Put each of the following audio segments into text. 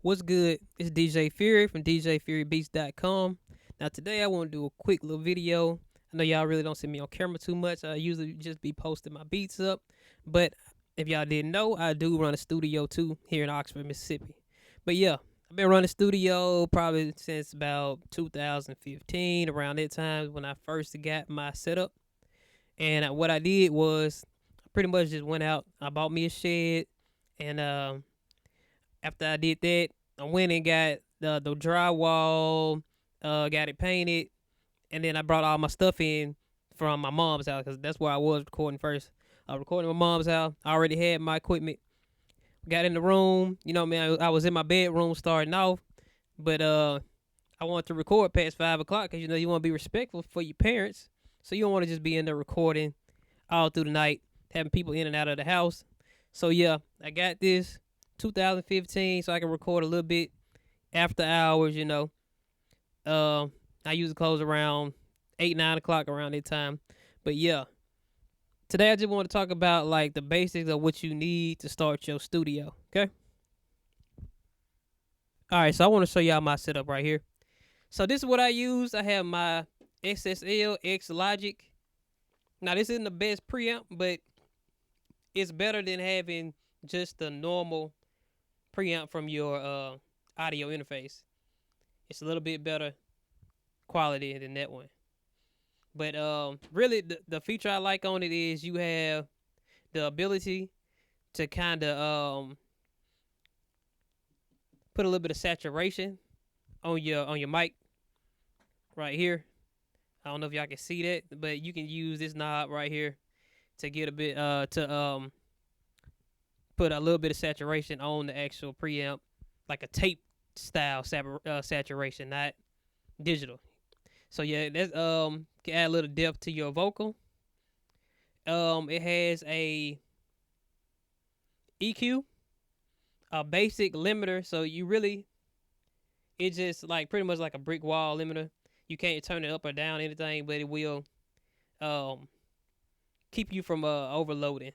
What's good? It's DJ Fury from DJFuryBeats.com. Now today I want to do a quick little video. I know y'all really don't see me on camera too much. I usually just be posting my beats up. But if y'all didn't know, I do run a studio too here in Oxford, Mississippi. But yeah, I've been running studio probably since about 2015, around that time when I first got my setup. And what I did was I pretty much just went out. I bought me a shed, and after I did that, I went and got the drywall, got it painted, and then I brought all my stuff in from my mom's house because that's where I was recording first. I was recording at my mom's house. I already had my equipment. Got in the room. You know, man, I was in my bedroom starting off, but I wanted to record past 5 o'clock because you want to be respectful for your parents. So you don't want to just be in there recording all through the night, having people in and out of the house. So yeah, I got this 2015, so I can record a little bit after hours. I usually close around 8, 9 o'clock around that time. But yeah, today I just want to talk about like the basics of what you need to start your studio. Okay. All right, so I want to show y'all my setup right here. So this is what I use. I have my XSL X Logic. Now this isn't the best preamp, but it's better than having just the normal preamp from your audio interface. It's a little bit better quality than that one. But really, the feature I like on it is you have the ability to kind of put a little bit of saturation on your mic right here. I don't know if y'all can see that, but you can use this knob right here to get a bit to put a little bit of saturation on the actual preamp, like a tape style saturation, not digital. So yeah, that's can add a little depth to your vocal. It has a EQ, a basic limiter, so it's just like pretty much like a brick wall limiter. You can't turn it up or down anything, but it will keep you from overloading.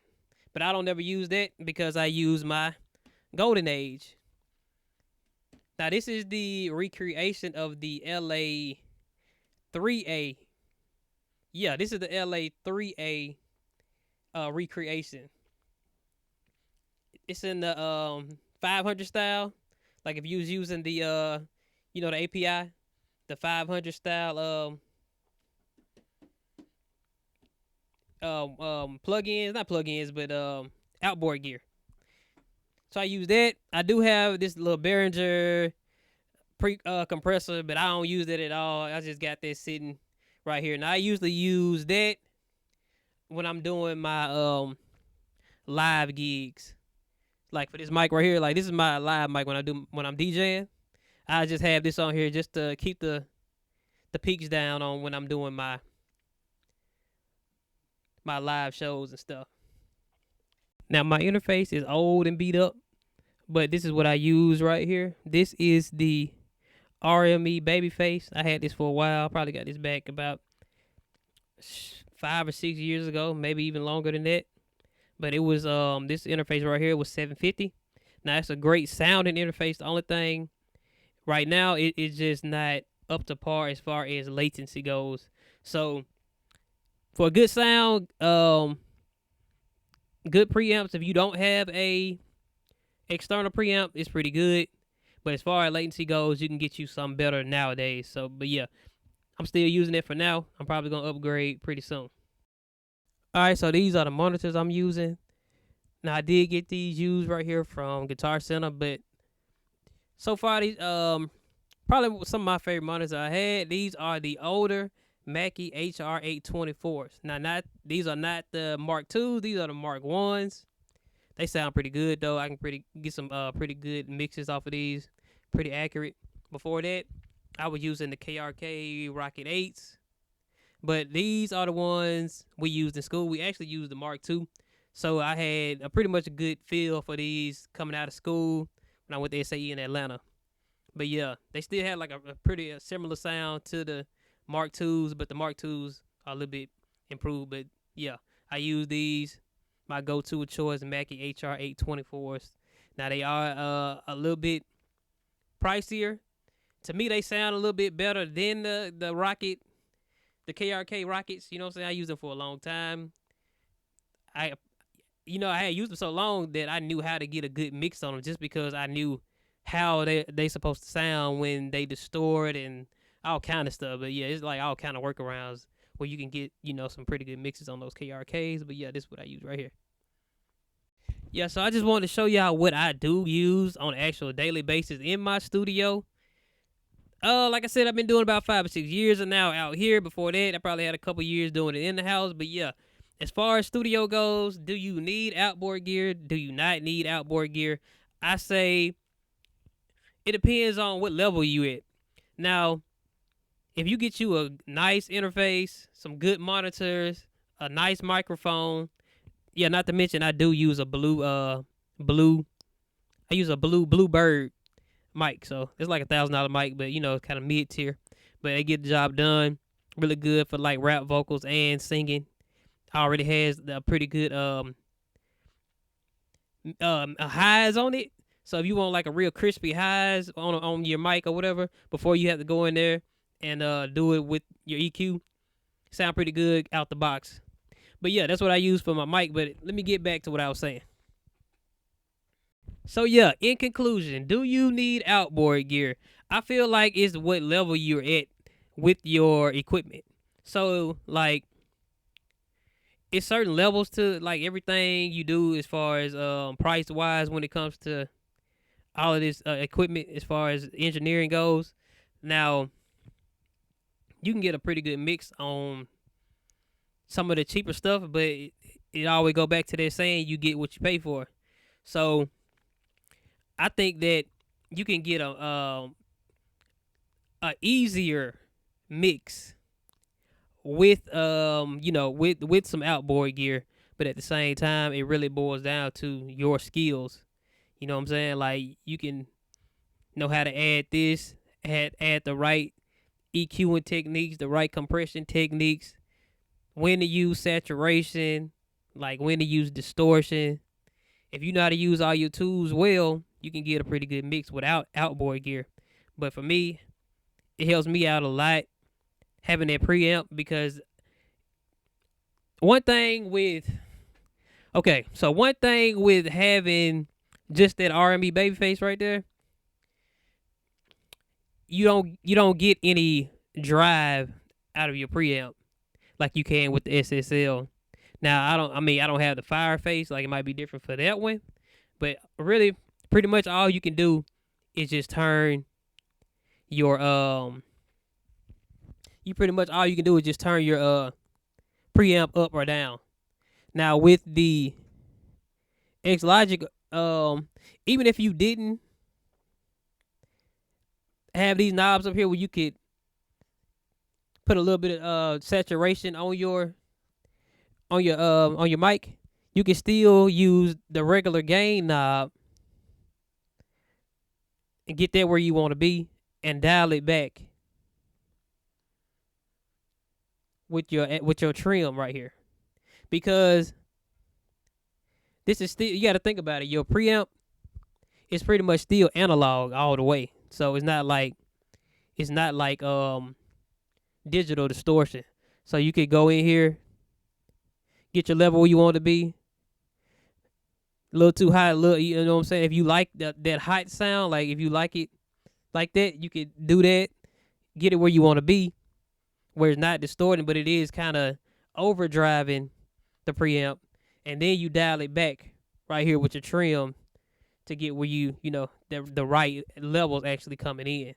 But I don't ever use that because I use my Golden Age. Now this is the recreation of the LA 3A. Yeah, this is the LA 3A recreation. It's in the 500 style. Like if you was using the the API, the 500 style plugins, not plugins, but outboard gear. So I use that. I do have this little Behringer compressor, but I don't use it at all. I just got that sitting right here. Now I usually use that when I'm doing my live gigs. Like for this mic right here, like this is my live mic when I'm DJing. I just have this on here just to keep the peaks down on when I'm doing my live shows and stuff. Now my interface is old and beat up, but this is what I use right here. This is the RME Babyface. I had this for a while. Probably got this back about 5 or 6 years ago, maybe even longer than that. But it was this interface right here was $750. Now it's a great sounding interface. The only thing right now it's just not up to par as far as latency goes. So for a good sound, good preamps, if you don't have a external preamp, it's pretty good. But as far as latency goes, you can get you something better nowadays. So, but yeah, I'm still using it for now. I'm probably gonna upgrade pretty soon. All right, so these are the monitors I'm using. Now I did get these used right here from Guitar Center, but so far these probably some of my favorite monitors I had. These are the older Mackie HR824s. Now these are not the Mark IIs, these are the Mark 1s. They sound pretty good though. I can get some pretty good mixes off of these. Pretty accurate. Before that, I was using the KRK Rocket 8s. But these are the ones we used in school. We actually used the Mark II. So I had a pretty much a good feel for these coming out of school when I went to SAE in Atlanta. But yeah, they still had like a pretty similar sound to the Mark IIs, but the Mark IIs are a little bit improved. But yeah, I use these. My go-to choice, Mackie HR824s. Now they are a little bit pricier. To me, they sound a little bit better than the Rocket, the KRK Rockets. You know what I'm saying? I used them for a long time. I I had used them so long that I knew how to get a good mix on them, just because I knew how they supposed to sound when they distort and all kind of stuff. But yeah, it's like all kind of workarounds where you can get some pretty good mixes on those KRKs. But yeah, this is what I use right here. Yeah, so I just wanted to show y'all what I do use on an actual daily basis in my studio. Like I said, I've been doing about 5 or 6 years and now out here. Before that, I probably had a couple years doing it in the house. But yeah, as far as studio goes, do you need outboard gear? Do you not need outboard gear? I say it depends on what level you at. Now, if you get you a nice interface, some good monitors, a nice microphone, yeah, not to mention I do use a blue I use a Bluebird mic, so it's like $1,000 mic, but it's kind of mid tier, but they get the job done. Really good for like rap vocals and singing. Already has the pretty good highs on it. So if you want like a real crispy highs on your mic or whatever, before you have to go in there and do it with your EQ, sound pretty good out the box. But yeah, that's what I use for my mic. But let me get back to what I was saying. So yeah, in conclusion, do you need outboard gear? I feel like it's what level you're at with your equipment. So like, it's certain levels to like everything you do as far as price wise when it comes to all of this equipment as far as engineering goes. Now, you can get a pretty good mix on some of the cheaper stuff, but it always go back to that saying, you get what you pay for. So I think that you can get a easier mix with with some outboard gear, but at the same time, it really boils down to your skills. You know what I'm saying? Like, you can know how to add this, add the right EQing techniques, the right compression techniques, when to use saturation, like when to use distortion. If you know how to use all your tools well, you can get a pretty good mix without outboard gear. But for me, it helps me out a lot having that preamp, because one thing with having just that R&B baby face right there, you don't get any drive out of your preamp like you can with the SSL. Now, I don't have the fire face, like it might be different for that one, but really pretty much all you can do is just turn your preamp up or down. Now with the X Logic, even if you didn't have these knobs up here where you could put a little bit of saturation on your mic, you can still use the regular gain knob and get that where you want to be and dial it back with your trim right here. Because this is still, you got to think about it. Your preamp is pretty much still analog all the way. So it's not like digital distortion. So you could go in here, get your level where you want to be. A little too high, you know what I'm saying? If you like that hot sound, like if you like it like that, you could do that. Get it where you want to be, where it's not distorting, but it is kind of overdriving the preamp. And then you dial it back right here with your trim to get where the right levels actually coming in.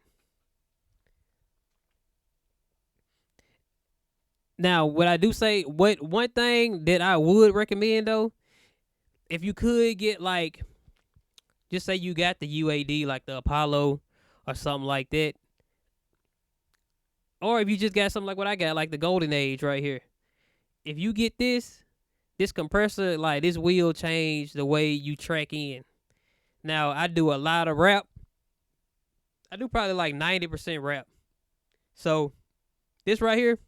Now, what I do say, one thing that I would recommend though, if you could get like, just say you got the UAD, like the Apollo or something like that, or if you just got something like what I got, like the Golden Age right here. If you get this compressor, like this will change the way you track in. Now, I do a lot of rap. I do probably like 90% rap. So this right here,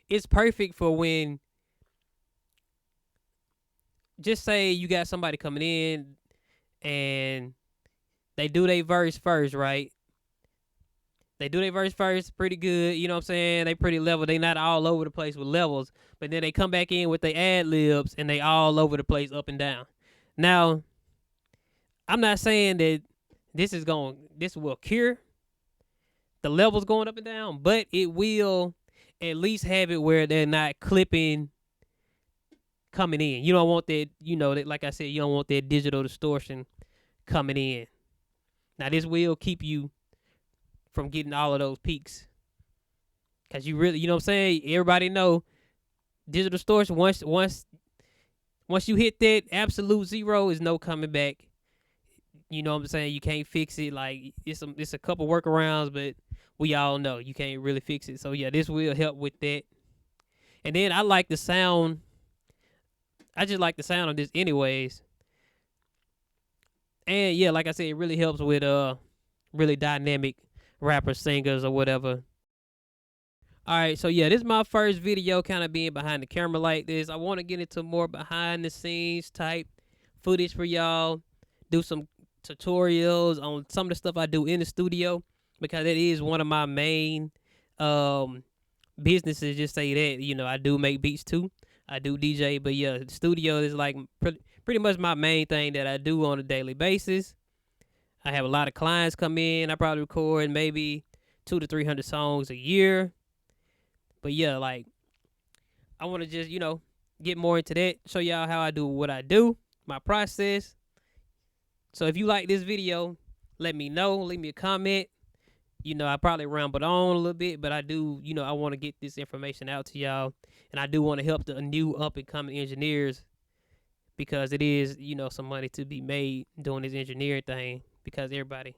it's perfect for when, just say you got somebody coming in and They do their verse first, right? They do their verse first pretty good. You know what I'm saying? They pretty level. They not all over the place with levels. But then they come back in with their ad libs and they all over the place up and down. Now, I'm not saying that this will cure the levels going up and down, but it will at least have it where they're not clipping coming in. You don't want that, that, like I said, you don't want that digital distortion coming in. Now this will keep you from getting all of those peaks. Cause you really, you know what I'm saying? Everybody know digital distortion, once you hit that absolute zero, is no coming back. You know what I'm saying? You can't fix it. Like it's a couple workarounds, but we all know you can't really fix it. So yeah, this will help with that. And then I like the sound. I just like the sound of this anyways. And yeah, like I said, it really helps with really dynamic rappers, singers, or whatever. All right, so yeah, this is my first video kind of being behind the camera like this. I want to get into more behind the scenes type footage for y'all. Do some tutorials on some of the stuff I do in the studio, because it is one of my main businesses. Just say that, I do make beats too. I do DJ, but yeah, the studio is like pretty much my main thing that I do on a daily basis. I have a lot of clients come in. I probably record maybe 200 to 300 songs a year. But yeah, like I want to just, get more into that, show y'all how I do what I do, my process. So if you like this video, let me know. Leave me a comment. I probably rambled on a little bit, but I do, I want to get this information out to y'all. And I do want to help the new up-and-coming engineers, because it is, some money to be made doing this engineering thing, because everybody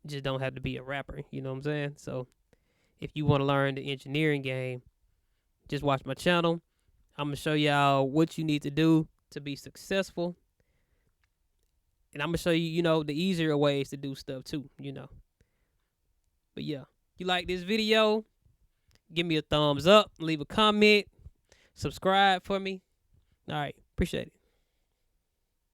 just don't have to be a rapper. You know what I'm saying? So if you want to learn the engineering game, just watch my channel. I'm going to show y'all what you need to do to be successful. And I'm going to show you, the easier ways to do stuff too, But yeah, if you like this video, give me a thumbs up, leave a comment, subscribe for me. All right, appreciate it.